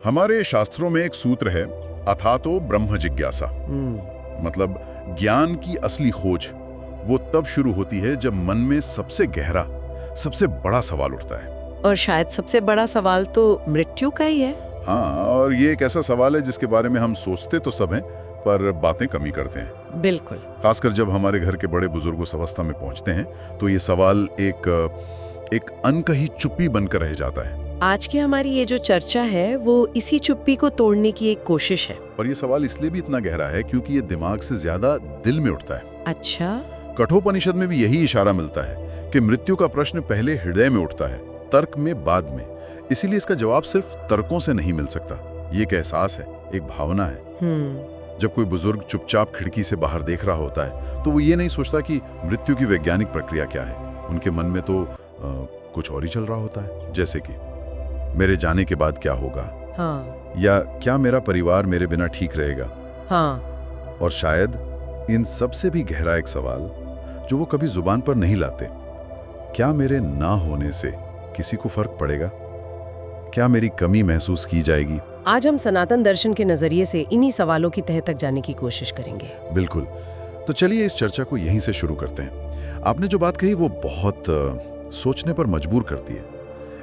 हमारे शास्त्रों में एक सूत्र है, अथातो ब्रह्म जिज्ञासा। मतलब ज्ञान की असली खोज वो तब शुरू होती है जब मन में सबसे गहरा, सबसे बड़ा सवाल उठता है। और शायद सबसे बड़ा सवाल तो मृत्यु का ही है। हाँ, और ये एक ऐसा सवाल है जिसके बारे में हम सोचते तो सब हैं, पर बातें कमी करते हैं। बिल्कुल। खासकर जब हमारे घर के बड़े बुजुर्ग उस अवस्था में पहुंचते हैं तो ये सवाल एक अनकही चुप्पी बनकर रह जाता है। आज की हमारी ये जो चर्चा है वो इसी चुप्पी को तोड़ने की एक कोशिश है। और ये सवाल इसलिए भी इतना गहरा है क्योंकि ये दिमाग से ज्यादा दिल में उठता है। अच्छा। कठोपनिषद में भी यही इशारा मिलता है कि मृत्यु का प्रश्न पहले हृदय में उठता है, तर्क में बाद में। इसीलिए इसका जवाब सिर्फ तर्कों से नहीं मिल सकता। ये एक एहसास है, एक भावना है। जब कोई बुजुर्ग चुपचाप खिड़की से बाहर देख रहा होता है तो वो ये नहीं सोचता कि मृत्यु की वैज्ञानिक प्रक्रिया क्या है। उनके मन में तो कुछ और ही चल रहा होता है, जैसे कि मेरे जाने के बाद क्या होगा। हाँ। या क्या मेरा परिवार मेरे बिना ठीक रहेगा। हाँ। और शायद इन सब से भी गहरा एक सवाल जो वो कभी जुबान पर नहीं लाते, क्या मेरे ना होने से किसी को फर्क पड़ेगा? क्या मेरी कमी महसूस की जाएगी? आज हम सनातन दर्शन के नजरिए से इन्हीं सवालों की तह तक जाने की कोशिश करेंगे। बिल्कुल। तो चलिए इस चर्चा को यहीं से शुरू करते हैं। आपने जो बात कही वो बहुत सोचने पर मजबूर करती है।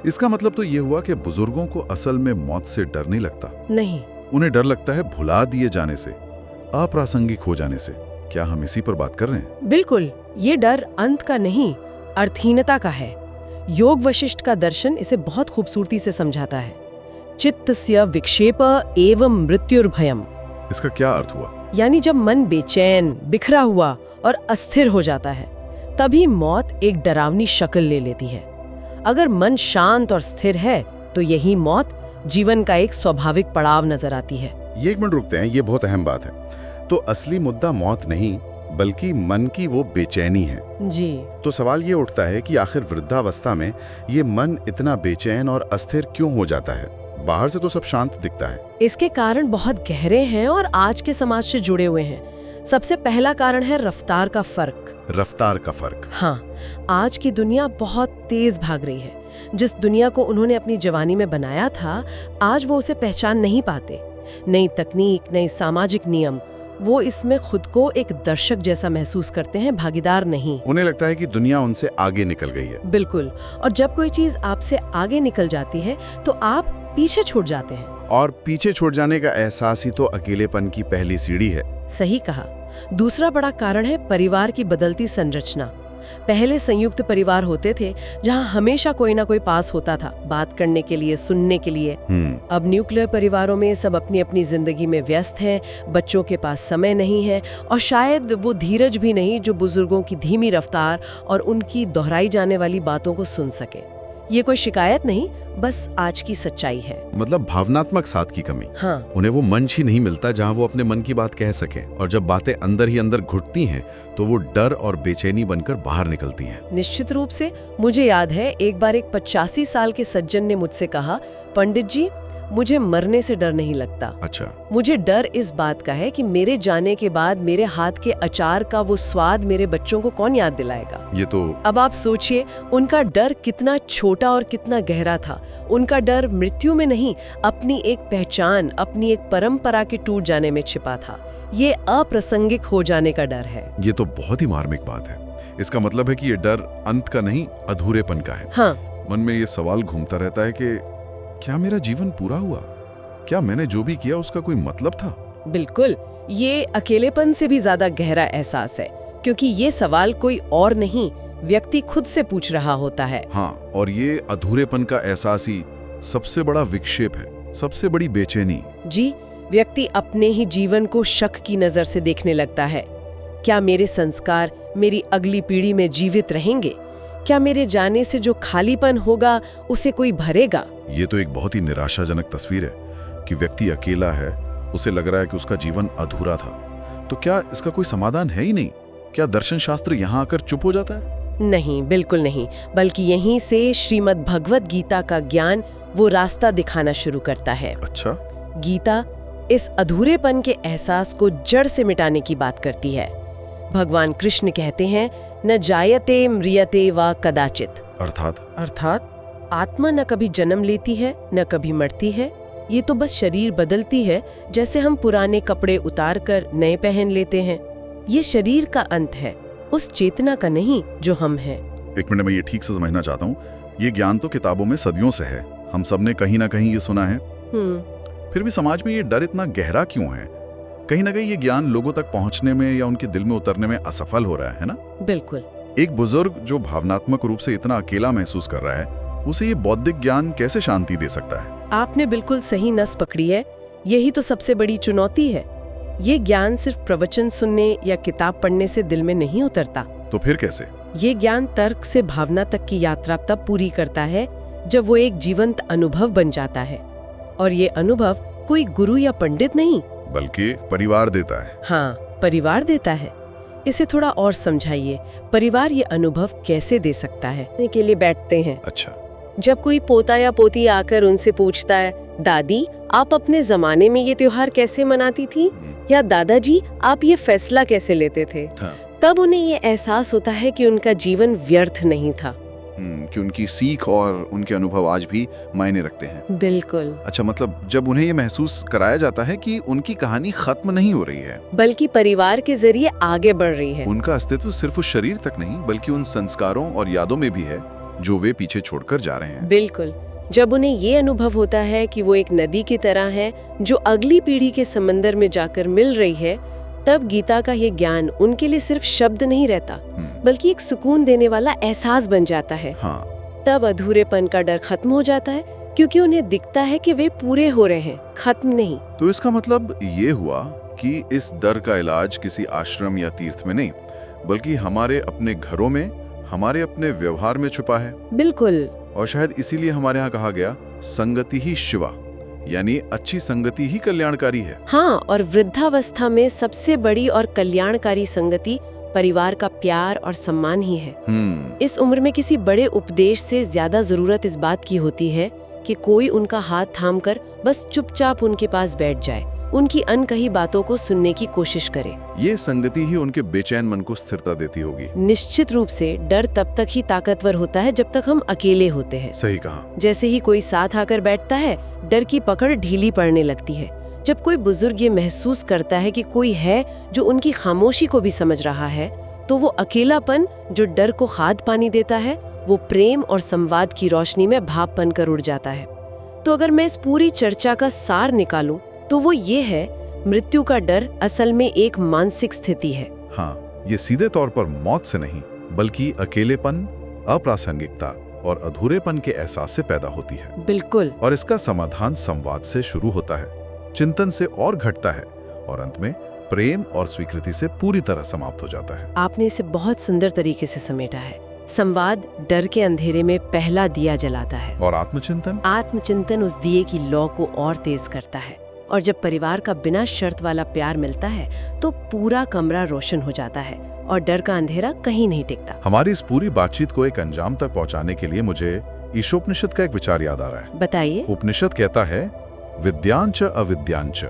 इसका मतलब तो ये हुआ कि बुजुर्गों को असल में मौत से डर नहीं लगता। नहीं, उन्हें डर लगता है भुला दिए जाने से, अप्रासंगिक हो जाने से। क्या हम इसी पर बात कर रहे हैं? बिल्कुल। ये डर अंत का नहीं, अर्थहीनता का है। योग वशिष्ठ का दर्शन इसे बहुत खूबसूरती से समझाता है। चित्तस्य विक्षेप एवं मृत्युर्भयम्। इसका क्या अर्थ हुआ? यानी जब मन बेचैन, बिखरा हुआ और अस्थिर हो जाता है, तभी मौत एक डरावनी शक्ल ले लेती है। अगर मन शांत और स्थिर है तो यही मौत जीवन का एक स्वाभाविक पड़ाव नजर आती है। ये एक मिनट रुकते हैं, ये बहुत अहम बात है। तो असली मुद्दा मौत नहीं बल्कि मन की वो बेचैनी है। जी। तो सवाल ये उठता है कि आखिर वृद्धावस्था में ये मन इतना बेचैन और अस्थिर क्यों हो जाता है? बाहर से तो सब शांत दिखता है। इसके कारण बहुत गहरे हैं और आज के समाज से जुड़े हुए हैं। सबसे पहला कारण है रफ्तार का फर्क। रफ्तार का फर्क? हाँ, आज की दुनिया बहुत तेज भाग रही है। जिस दुनिया को उन्होंने अपनी जवानी में बनाया था, आज वो उसे पहचान नहीं पाते। नई तकनीक, नई सामाजिक नियम, वो इसमें खुद को एक दर्शक जैसा महसूस करते हैं, भागीदार नहीं। उन्हें लगता है कि दुनिया उनसे आगे निकल गई है। बिल्कुल। और जब कोई चीज आपसे आगे निकल जाती है तो आप पीछे छूट जाते हैं। और पीछे छूट जाने का एहसास ही तो अकेलेपन की पहली सीढ़ी है। सही कहा। दूसरा बड़ा कारण है परिवार की बदलती संरचना। पहले संयुक्त परिवार होते थे जहां हमेशा कोई ना कोई पास होता था, बात करने के लिए, सुनने के लिए। अब न्यूक्लियर परिवारों में सब अपनी अपनी जिंदगी में व्यस्त हैं, बच्चों के पास समय नहीं है और शायद वो धीरज भी नहीं जो बुजुर्गों की धीमी रफ्तार और उनकी दोहराई जाने वाली बातों को सुन सके। ये कोई शिकायत नहीं, बस आज की सच्चाई है। मतलब भावनात्मक साथ की कमी। हाँ। उन्हें वो मंच ही नहीं मिलता जहां वो अपने मन की बात कह सकें। और जब बातें अंदर ही अंदर घुटती हैं तो वो डर और बेचैनी बनकर बाहर निकलती हैं। निश्चित रूप से। मुझे याद है एक बार एक 85 साल के सज्जन ने मुझसे कहा, पंडित जी, मुझे मरने से डर नहीं लगता। अच्छा। मुझे डर इस बात का है कि मेरे जाने के बाद मेरे हाथ के अचार का वो स्वाद मेरे बच्चों को कौन याद दिलाएगा। ये तो अब आप सोचिए उनका डर कितना छोटा और कितना गहरा था। उनका डर मृत्यु में नहीं, अपनी एक पहचान, अपनी एक परंपरा के टूट जाने में छिपा था। ये अप्रासंगिक हो जाने का डर है। ये तो बहुत ही मार्मिक बात है। इसका मतलब है कि ये डर अंत का नहीं, अधूरेपन का है। हाँ। मन में ये सवाल घूमता रहता है कि क्या मेरा जीवन पूरा हुआ? क्या मैंने जो भी किया उसका कोई मतलब था? बिल्कुल। ये अकेलेपन से भी ज्यादा गहरा एहसास है, क्योंकि ये सवाल कोई और नहीं, व्यक्ति खुद से पूछ रहा होता है। हाँ, और ये अधूरेपन का एहसास ही सबसे बड़ा विक्षेप है, सबसे बड़ी बेचैनी। जी। व्यक्ति अपने ही जीवन को शक की नजर से देखने लगता है। क्या मेरे संस्कार मेरी अगली पीढ़ी में जीवित रहेंगे? क्या मेरे जाने से जो खालीपन होगा उसे कोई भरेगा? ये तो एक बहुत ही निराशाजनक तस्वीर है कि व्यक्ति अकेला है, उसे लग रहा है कि उसका जीवन अधूरा था। तो क्या इसका कोई समाधान है ही नहीं? क्या दर्शन शास्त्र यहाँ आकर चुप हो जाता है? नहीं, बिल्कुल नहीं। बल्कि यहीं से श्रीमद् भगवत गीता का ज्ञान वो रास्ता दिखाना शुरू करता है। अच्छा। गीता इस अधूरेपन के एहसास को जड़ से मिटाने की बात करती है। भगवान कृष्ण कहते हैं, न जायते म्रियते वा कदाचित। अर्थात आत्मा न कभी जन्म लेती है, न कभी मरती है, ये तो बस शरीर बदलती है, जैसे हम पुराने कपड़े उतार कर नए पहन लेते हैं। ये शरीर का अंत है, उस चेतना का नहीं जो हम हैं। एक मिनट में ये ठीक से समझना चाहता हूँ। ये ज्ञान तो किताबों में सदियों से है, हम सब ने कहीं ना कहीं ये सुना है। फिर भी समाज में ये डर इतना गहरा क्यों है? कहीं ना कहीं ये ज्ञान लोगों तक पहुंचने में या उनके दिल में उतरने में असफल हो रहा है ना? बिल्कुल। एक बुजुर्ग जो भावनात्मक रूप से इतना अकेला महसूस कर रहा है, उसे ये बौद्धिक ज्ञान कैसे शांति दे सकता है? आपने बिल्कुल सही नस पकड़ी है। यही तो सबसे बड़ी चुनौती है। ये ज्ञान सिर्फ प्रवचन सुनने या किताब पढ़ने से दिल में नहीं उतरता। तो फिर कैसे? ये ज्ञान तर्क से भावना तक की यात्रा तब पूरी करता है जब वो एक जीवंत अनुभव बन जाता है। और ये अनुभव कोई गुरु या पंडित नहीं, बल्कि परिवार देता है। हाँ, परिवार देता है। इसे थोड़ा और समझाइए। परिवार ये अनुभव कैसे दे सकता है? के लिए बैठते हैं। अच्छा। जब कोई पोता या पोती आकर उनसे पूछता है, दादी आप अपने जमाने में ये त्योहार कैसे मनाती थी, या दादाजी आप ये फैसला कैसे लेते थे, हाँ। तब उन्हें ये एहसास होता है कि उनका जीवन व्यर्थ नहीं था। कि उनकी सीख और उनके अनुभव आज भी मायने रखते हैं। बिल्कुल। अच्छा, मतलब जब उन्हें ये महसूस कराया जाता है कि उनकी कहानी खत्म नहीं हो रही है, बल्कि परिवार के जरिए आगे बढ़ रही है। उनका अस्तित्व सिर्फ उस शरीर तक नहीं बल्कि उन संस्कारों और यादों में भी है जो वे पीछे छोड़कर जा रहे हैं। बिल्कुल। जब उन्हें ये अनुभव होता है कि वो एक नदी की तरह है जो अगली पीढ़ी के समंदर में जाकर मिल रही है, तब गीता का ये ज्ञान उनके लिए सिर्फ शब्द नहीं रहता, बल्कि एक सुकून देने वाला एहसास बन जाता है। हाँ। तब अधूरेपन का डर खत्म हो जाता है, क्योंकि उन्हें दिखता है कि वे पूरे हो रहे हैं, खत्म नहीं। तो इसका मतलब ये हुआ कि इस डर का इलाज किसी आश्रम या तीर्थ में नहीं, बल्कि हमारे अपने घरों में, हमारे अपने व्यवहार में छुपा है। बिल्कुल। और शायद इसीलिए हमारे यहाँ कहा गया, संगति ही शिवा, यानी अच्छी संगति ही कल्याणकारी है। हाँ, और वृद्धावस्था में सबसे बड़ी और कल्याणकारी संगति परिवार का प्यार और सम्मान ही है। इस उम्र में किसी बड़े उपदेश से ज्यादा जरूरत इस बात की होती है कि कोई उनका हाथ थामकर बस चुपचाप उनके पास बैठ जाए, उनकी अनकही बातों को सुनने की कोशिश करे। ये संगति ही उनके बेचैन मन को स्थिरता देती होगी। निश्चित रूप से डर तब तक ही ताकतवर होता है जब तक हम अकेले होते हैं। सही कहा। जैसे ही कोई साथ आकर बैठता है, डर की पकड़ ढीली पड़ने लगती है। जब कोई बुजुर्ग ये महसूस करता है कि कोई है जो उनकी खामोशी को भी समझ रहा है, तो वो अकेलापन जो डर को खाद पानी देता है, वो प्रेम और संवाद की रोशनी में भाप बनकर उड़ जाता है। तो अगर मैं इस पूरी चर्चा का सार निकालूं, तो वो ये है, मृत्यु का डर असल में एक मानसिक स्थिति है। हाँ, ये सीधे तौर पर मौत से नहीं, बल्कि अकेलेपन, अप्रासंगिकता और अधूरेपन के एहसास से पैदा होती है। बिल्कुल। और इसका समाधान संवाद से शुरू होता है, चिंतन से और घटता है, और अंत में प्रेम और स्वीकृति से पूरी तरह समाप्त हो जाता है। आपने इसे बहुत सुंदर तरीके से समेटा है। संवाद डर के अंधेरे में पहला दिया जलाता है, और आत्मचिंतन उस दिए की लौ को और तेज करता है। और जब परिवार का बिना शर्त वाला प्यार मिलता है, तो पूरा कमरा रोशन हो जाता है और डर का अंधेरा कहीं नहीं टिकता। हमारी इस पूरी बातचीत को एक अंजाम तक पहुंचाने के लिए मुझे ईशोपनिषद का एक विचार याद आ रहा है। बताइए। उपनिषद कहता है, विद्यांच अविद्यांच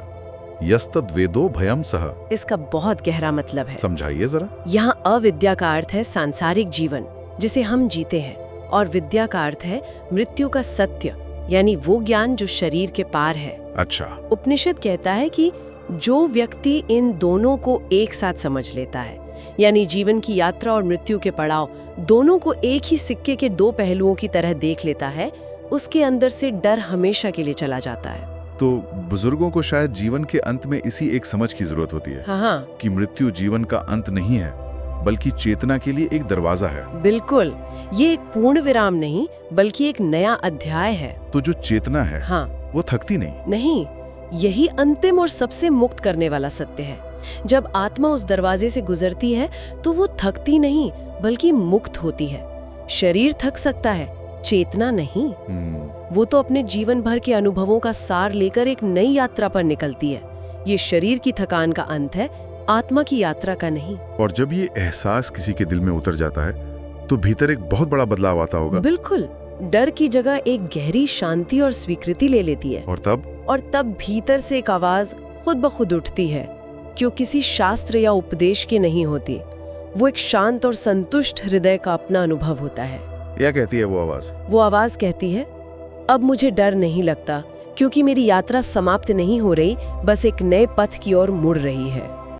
यस्तद वेदो भयम सह। इसका बहुत गहरा मतलब है। समझाइए जरा। यहाँ अविद्या का अर्थ है सांसारिक जीवन जिसे हम जीते हैं, और विद्या का अर्थ है मृत्यु का सत्य, यानी वो ज्ञान जो शरीर के पार है। अच्छा। उपनिषद कहता है कि जो व्यक्ति इन दोनों को एक साथ समझ लेता है, यानी जीवन की यात्रा और मृत्यु के पड़ाव दोनों को एक ही सिक्के के दो पहलुओं की तरह देख लेता है, उसके अंदर से डर हमेशा के लिए चला जाता है। तो बुजुर्गों को शायद जीवन के अंत में इसी एक समझ की जरूरत होती है। हाँ। कि मृत्यु जीवन का अंत नहीं है, बल्कि चेतना के लिए एक दरवाजा है। बिल्कुल, ये एक पूर्ण विराम नहीं, बल्कि एक नया अध्याय है। तो जो चेतना है, हाँ, वो थकती नहीं। यही अंतिम और सबसे मुक्त करने वाला सत्य है। जब आत्मा उस दरवाजे से गुजरती है, तो वो थकती नहीं, बल्कि मुक्त होती है। शरीर थक सकता है, चेतना नहीं। वो तो अपने जीवन भर के अनुभवों का सार लेकर एक नई यात्रा पर निकलती है। ये शरीर की थकान का अंत है, आत्मा की यात्रा का नहीं। और जब ये एहसास किसी के दिल में उतर जाता है, तो भीतर एक बहुत बड़ा बदलाव आता होगा। बिल्कुल, डर की जगह एक गहरी शांति और स्वीकृति ले लेती है। और तब भीतर से एक आवाज खुद ब खुद उठती है, जो किसी शास्त्र या उपदेश की नहीं होती। वो एक शांत और संतुष्ट हृदय का अपना अनुभव होता है। क्या कहती है वो आवाज? वो आवाज कहती है, अब मुझे डर नहीं लगता, क्योंकि मेरी यात्रा समाप्त नहीं हो रही, बस एक नए पथ की ओर मुड़ रही है।